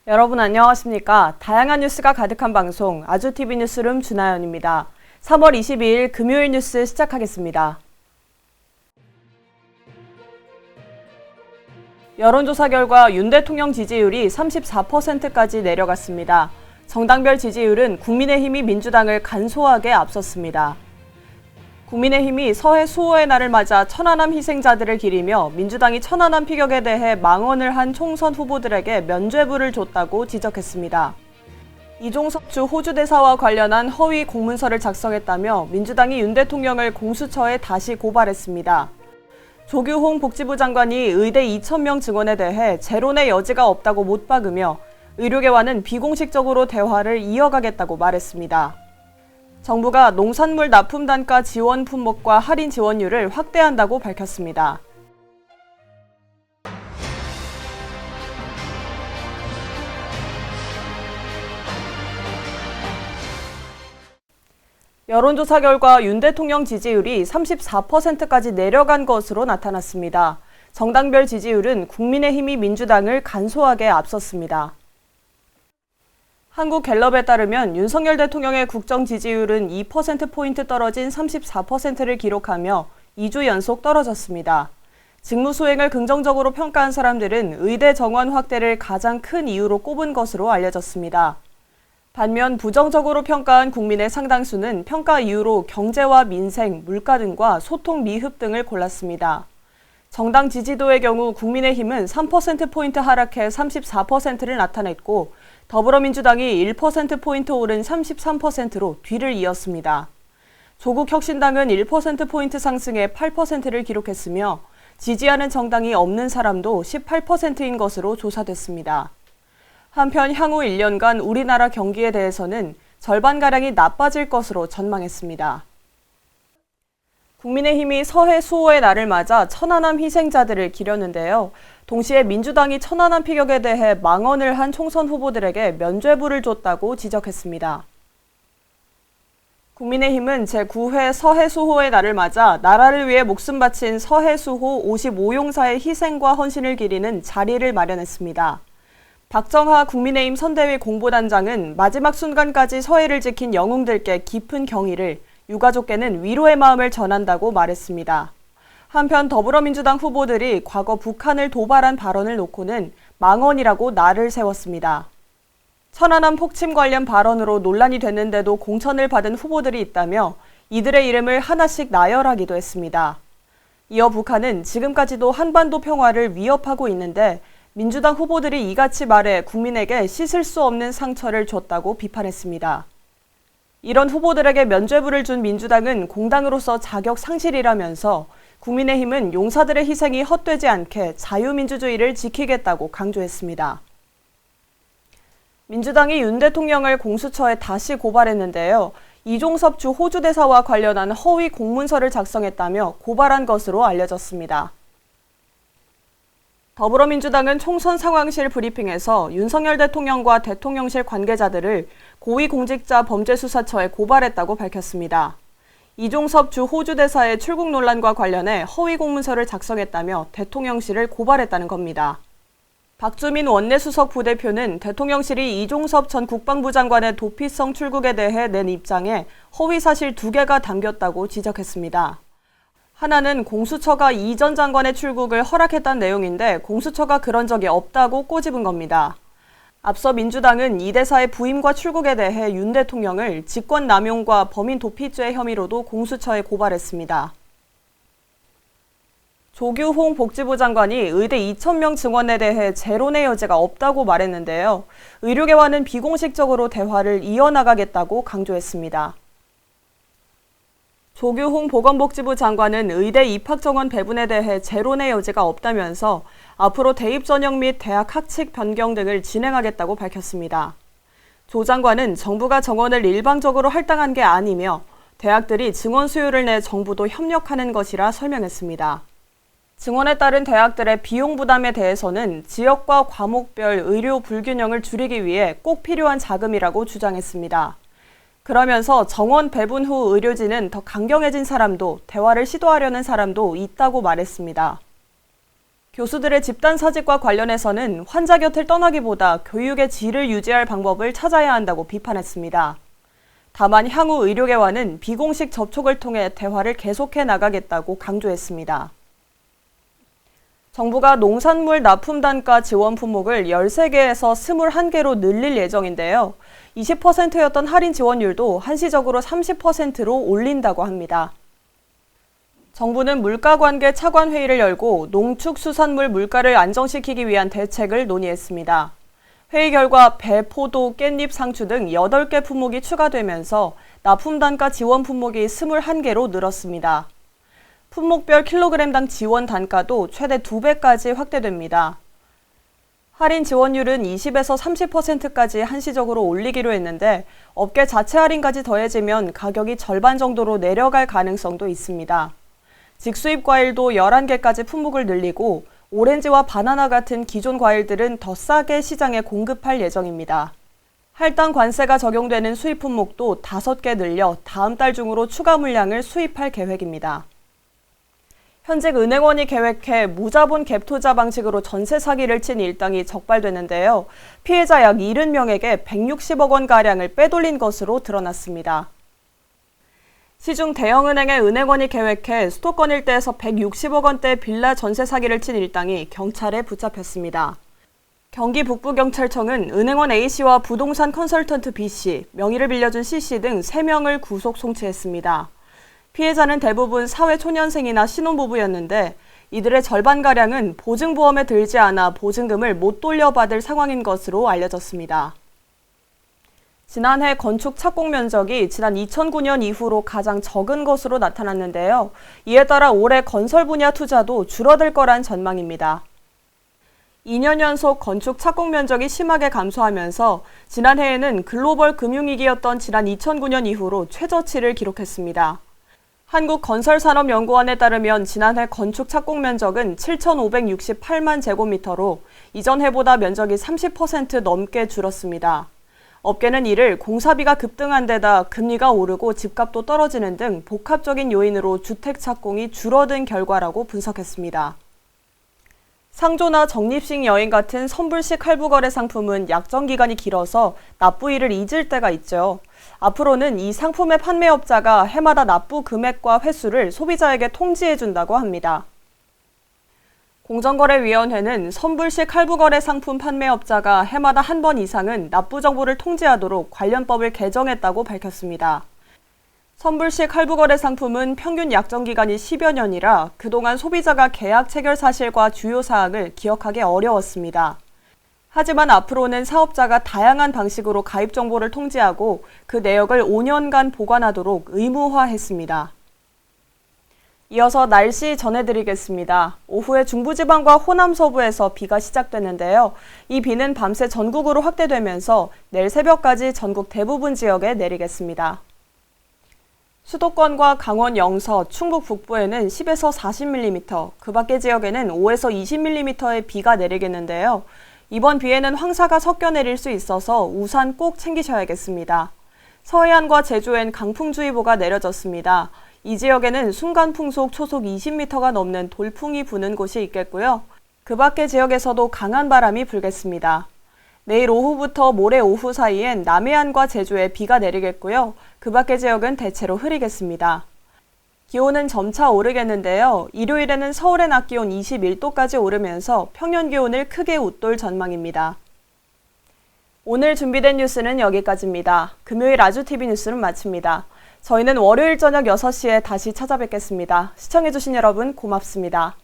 여러분 안녕하십니까? 다양한 뉴스가 가득한 방송 아주TV 뉴스룸 주나연입니다. 3월 22일 금요일 뉴스 시작하겠습니다. 여론조사 결과 윤 대통령 지지율이 34%까지 내려갔습니다. 정당별 지지율은 국민의힘이 민주당을 간소하게 앞섰습니다. 국민의힘이 서해 수호의 날을 맞아 천안함 희생자들을 기리며 민주당이 천안함 피격에 대해 망언을 한 총선 후보들에게 면죄부를 줬다고 지적했습니다. 이종섭 주 호주 대사와 관련한 허위 공문서를 작성했다며 민주당이 윤 대통령을 공수처에 다시 고발했습니다. 조규홍 복지부 장관이 의대 2,000명 증원에 대해 재론의 여지가 없다고 못 박으며 의료계와는 비공식적으로 대화를 이어가겠다고 말했습니다. 정부가 농산물 납품 단가 지원 품목과 할인 지원율을 확대한다고 밝혔습니다. 여론조사 결과 윤 대통령 지지율이 34%까지 내려간 것으로 나타났습니다. 정당별 지지율은 국민의힘이 민주당을 간소하게 앞섰습니다. 한국갤럽에 따르면 윤석열 대통령의 국정 지지율은 2%포인트 떨어진 34%를 기록하며 2주 연속 떨어졌습니다. 직무 수행을 긍정적으로 평가한 사람들은 의대 정원 확대를 가장 큰 이유로 꼽은 것으로 알려졌습니다. 반면 부정적으로 평가한 국민의 상당수는 평가 이유로 경제와 민생, 물가 등과 소통 미흡 등을 골랐습니다. 정당 지지도의 경우 국민의힘은 3%포인트 하락해 34%를 나타냈고 더불어민주당이 1%포인트 오른 33%로 뒤를 이었습니다. 조국혁신당은 1%포인트 상승해 8%를 기록했으며 지지하는 정당이 없는 사람도 18%인 것으로 조사됐습니다. 한편 향후 1년간 우리나라 경기에 대해서는 절반가량이 나빠질 것으로 전망했습니다. 국민의힘이 서해 수호의 날을 맞아 천안함 희생자들을 기렸는데요. 동시에 민주당이 천안함 피격에 대해 망언을 한 총선 후보들에게 면죄부를 줬다고 지적했습니다. 국민의힘은 제9회 서해 수호의 날을 맞아 나라를 위해 목숨 바친 서해 수호 55용사의 희생과 헌신을 기리는 자리를 마련했습니다. 박정하 국민의힘 선대위 공보단장은 마지막 순간까지 서해를 지킨 영웅들께 깊은 경의를, 유가족께는 위로의 마음을 전한다고 말했습니다. 한편 더불어민주당 후보들이 과거 북한을 도발한 발언을 놓고는 망언이라고 날을 세웠습니다. 천안함 폭침 관련 발언으로 논란이 됐는데도 공천을 받은 후보들이 있다며 이들의 이름을 하나씩 나열하기도 했습니다. 이어 북한은 지금까지도 한반도 평화를 위협하고 있는데 민주당 후보들이 이같이 말해 국민에게 씻을 수 없는 상처를 줬다고 비판했습니다. 이런 후보들에게 면죄부를 준 민주당은 공당으로서 자격 상실이라면서 국민의힘은 용사들의 희생이 헛되지 않게 자유민주주의를 지키겠다고 강조했습니다. 민주당이 윤 대통령을 공수처에 다시 고발했는데요. 이종섭 주 호주 대사와 관련한 허위 공문서를 작성했다며 고발한 것으로 알려졌습니다. 더불어민주당은 총선 상황실 브리핑에서 윤석열 대통령과 대통령실 관계자들을 고위공직자 범죄수사처에 고발했다고 밝혔습니다. 이종섭 주 호주 대사의 출국 논란과 관련해 허위 공문서를 작성했다며 대통령실을 고발했다는 겁니다. 박주민 원내수석 부대표는 대통령실이 이종섭 전 국방부 장관의 도피성 출국에 대해 낸 입장에 허위 사실 2개가 담겼다고 지적했습니다. 하나는 공수처가 이 전 장관의 출국을 허락했다는 내용인데 공수처가 그런 적이 없다고 꼬집은 겁니다. 앞서 민주당은 이 대사의 부임과 출국에 대해 윤 대통령을 직권남용과 범인 도피죄 혐의로도 공수처에 고발했습니다. 조규홍 복지부 장관이 의대 2,000명 증원에 대해 재론의 여지가 없다고 말했는데요. 의료계와는 비공식적으로 대화를 이어나가겠다고 강조했습니다. 조규홍 보건복지부 장관은 의대 입학 정원 배분에 대해 재론의 여지가 없다면서 앞으로 대입 전형 및 대학 학칙 변경 등을 진행하겠다고 밝혔습니다. 조 장관은 정부가 정원을 일방적으로 할당한 게 아니며 대학들이 증원 수요를 내 정부도 협력하는 것이라 설명했습니다. 증원에 따른 대학들의 비용 부담에 대해서는 지역과 과목별 의료 불균형을 줄이기 위해 꼭 필요한 자금이라고 주장했습니다. 그러면서 정원 배분 후 의료진은 더 강경해진 사람도 대화를 시도하려는 사람도 있다고 말했습니다. 교수들의 집단 사직과 관련해서는 환자 곁을 떠나기보다 교육의 질을 유지할 방법을 찾아야 한다고 비판했습니다. 다만 향후 의료계와는 비공식 접촉을 통해 대화를 계속해 나가겠다고 강조했습니다. 정부가 농산물 납품 단가 지원 품목을 13개에서 21개로 늘릴 예정인데요. 20%였던 할인 지원율도 한시적으로 30%로 올린다고 합니다. 정부는 물가관계 차관회의를 열고 농축수산물 물가를 안정시키기 위한 대책을 논의했습니다. 회의 결과 배, 포도, 깻잎, 상추 등 8개 품목이 추가되면서 납품 단가 지원 품목이 21개로 늘었습니다. 품목별 킬로그램당 지원 단가도 최대 2배까지 확대됩니다. 할인 지원율은 20에서 30%까지 한시적으로 올리기로 했는데 업계 자체 할인까지 더해지면 가격이 절반 정도로 내려갈 가능성도 있습니다. 직수입 과일도 11개까지 품목을 늘리고 오렌지와 바나나 같은 기존 과일들은 더 싸게 시장에 공급할 예정입니다. 할당 관세가 적용되는 수입 품목도 5개 늘려 다음 달 중으로 추가 물량을 수입할 계획입니다. 현직 은행원이 계획해 무자본 갭 투자 방식으로 전세 사기를 친 일당이 적발됐는데요. 피해자 약 70명에게 160억 원가량을 빼돌린 것으로 드러났습니다. 시중 대형은행의 은행원이 계획해 수도권 일대에서 160억 원대 빌라 전세 사기를 친 일당이 경찰에 붙잡혔습니다. 경기 북부경찰청은 은행원 A씨와 부동산 컨설턴트 B씨, 명의를 빌려준 C씨 등 3명을 구속 송치했습니다. 피해자는 대부분 사회초년생이나 신혼부부였는데 이들의 절반가량은 보증보험에 들지 않아 보증금을 못 돌려받을 상황인 것으로 알려졌습니다. 지난해 건축 착공 면적이 지난 2009년 이후로 가장 적은 것으로 나타났는데요. 이에 따라 올해 건설 분야 투자도 줄어들 거란 전망입니다. 2년 연속 건축 착공 면적이 심하게 감소하면서 지난해에는 글로벌 금융위기였던 지난 2009년 이후로 최저치를 기록했습니다. 한국건설산업연구원에 따르면 지난해 건축 착공 면적은 7,568만 제곱미터로 이전 해보다 면적이 30% 넘게 줄었습니다. 업계는 이를 공사비가 급등한 데다 금리가 오르고 집값도 떨어지는 등 복합적인 요인으로 주택 착공이 줄어든 결과라고 분석했습니다. 상조나 적립식 여행 같은 선불식 할부거래 상품은 약정 기간이 길어서 납부일을 잊을 때가 있죠. 앞으로는 이 상품의 판매업자가 해마다 납부 금액과 횟수를 소비자에게 통지해준다고 합니다. 공정거래위원회는 선불식 할부거래 상품 판매업자가 해마다 한 번 이상은 납부 정보를 통지하도록 관련법을 개정했다고 밝혔습니다. 선불식 할부거래 상품은 평균 약정 기간이 10여 년이라 그동안 소비자가 계약 체결 사실과 주요 사항을 기억하기 어려웠습니다. 하지만 앞으로는 사업자가 다양한 방식으로 가입 정보를 통지하고 그 내역을 5년간 보관하도록 의무화했습니다. 이어서 날씨 전해드리겠습니다. 오후에 중부지방과 호남 서부에서 비가 시작됐는데요. 이 비는 밤새 전국으로 확대되면서 내일 새벽까지 전국 대부분 지역에 내리겠습니다. 수도권과 강원 영서, 충북 북부에는 10에서 40mm, 그 밖의 지역에는 5에서 20mm의 비가 내리겠는데요. 이번 비에는 황사가 섞여 내릴 수 있어서 우산 꼭 챙기셔야겠습니다. 서해안과 제주엔 강풍주의보가 내려졌습니다. 이 지역에는 순간풍속 초속 20m가 넘는 돌풍이 부는 곳이 있겠고요. 그 밖의 지역에서도 강한 바람이 불겠습니다. 내일 오후부터 모레 오후 사이엔 남해안과 제주에 비가 내리겠고요. 그 밖의 지역은 대체로 흐리겠습니다. 기온은 점차 오르겠는데요. 일요일에는 서울의 낮 기온 21도까지 오르면서 평년 기온을 크게 웃돌 전망입니다. 오늘 준비된 뉴스는 여기까지입니다. 금요일 아주TV 뉴스는 마칩니다. 저희는 월요일 저녁 6시에 다시 찾아뵙겠습니다. 시청해주신 여러분 고맙습니다.